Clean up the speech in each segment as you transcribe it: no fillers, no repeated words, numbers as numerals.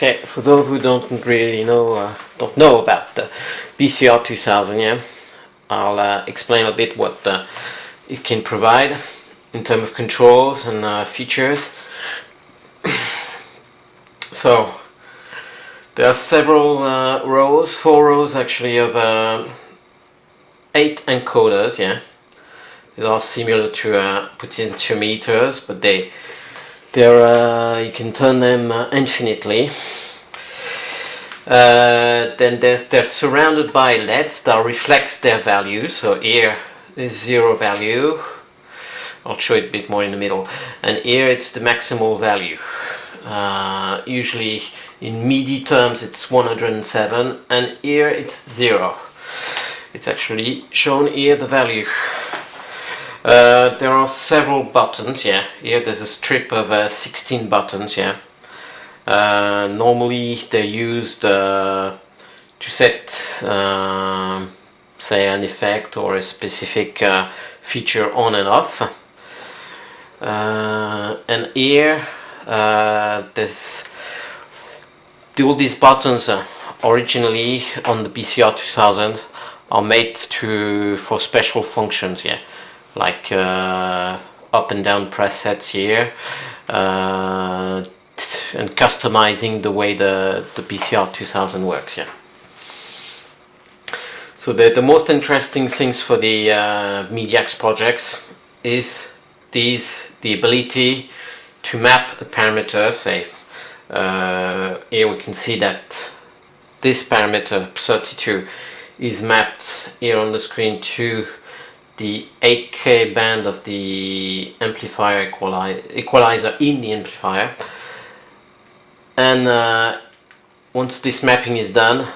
Okay, for those who don't really don't know about the BCR2000, yeah, I'll explain a bit what it can provide in terms of controls and features. So there are several rows, 4 rows actually of 8 encoders. Yeah, they are similar to potentiometers, but they're you can turn them infinitely. Then they're surrounded by LEDs that reflects their value. So here is 0 value. I'll show it a bit more in the middle. And here it's the maximal value. Usually in MIDI terms it's 107, and here it's 0. It's actually shown here the value. There are several buttons. Yeah, here there's a strip of 16 buttons. Yeah. Normally they're used to set say an effect or a specific feature on and off, and here there's all these buttons originally on the BCR2000 are made for special functions, yeah, like up and down presets here, and customizing the way the BCR2000 works. Yeah. So the most interesting things for the MidyAX projects is the ability to map a parameter. Say here we can see that this parameter 32 is mapped here on the screen to the 8K band of the amplifier equalizer in the amplifier. And once this mapping is done,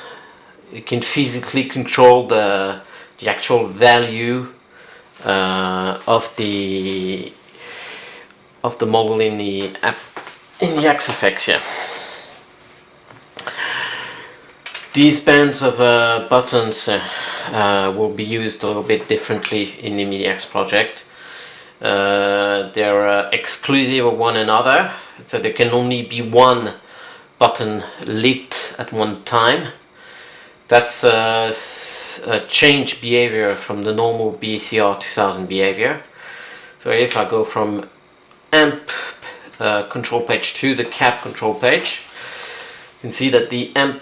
you can physically control the actual value of the model in the XFX. Yeah. These bands of buttons will be used a little bit differently in the MidyAX project. They're exclusive of one another, so there can only be one button lit at one time. That's a change behavior from the normal BCR2000 behavior. So if I go from amp control page to the cap control page, you can see that the amp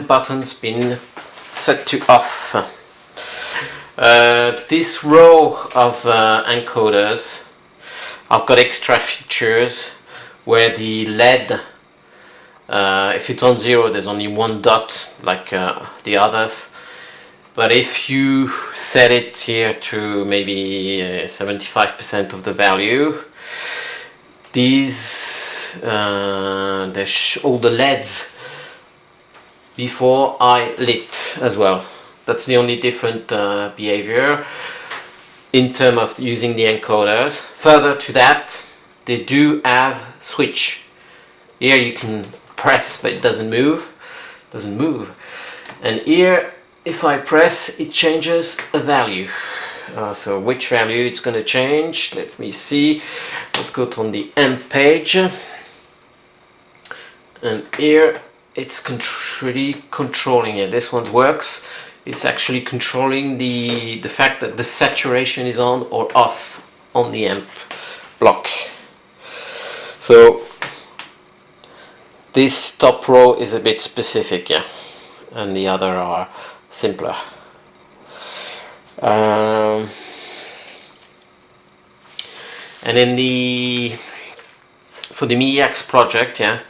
button's been set to off. This row of encoders, I've got extra features where the LED, if it's on 0, there's only one dot like the others. But if you set it here to maybe 75% of the value, these all the LEDs before I lit as well. That's the only different behavior in terms of using the encoders. Further to that, they do have switch. Here you can press, but it doesn't move. And here, if I press, it changes a value. So which value it's going to change? Let me see. Let's go to on the amp page. And here it's really controlling it. This one works. It's actually controlling the fact that the saturation is on or off on the amp block. So this top row is a bit specific, yeah, and the other are simpler. And for the MidyAX project, yeah,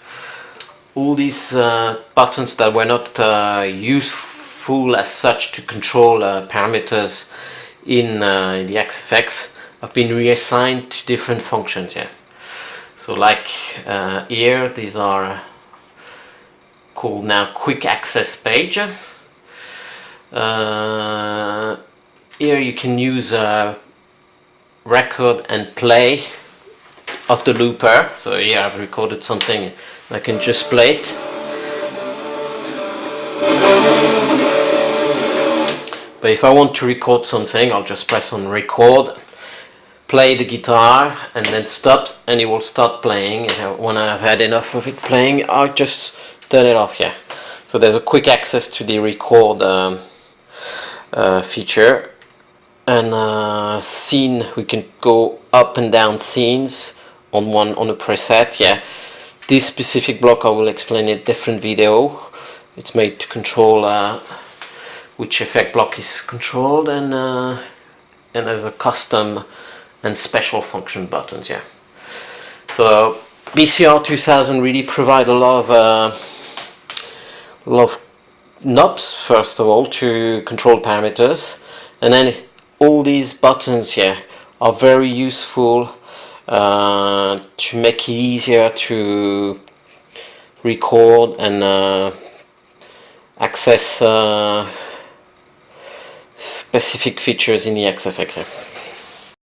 all these buttons that were not useful as such to control parameters in the XFX have been reassigned to different functions. Yeah. So like here, these are called now quick access page. Here you can use record and play of the looper. So here I've recorded something, I can just play it. But if I want to record something, I'll just press on record, play the guitar and then stop, and it will start playing. And when I've had enough of it playing, I just turn it off. Yeah. So there's a quick access to the record feature, and scene. We can go up and down scenes on a preset. Yeah. This specific block I will explain in a different video. It's made to control which effect block is controlled, and there's a custom and special function buttons. Yeah. So BCR2000 really provide a lot of knobs, first of all, to control parameters, and then all these buttons here are very useful to make it easier to record and access specific features in the X effect.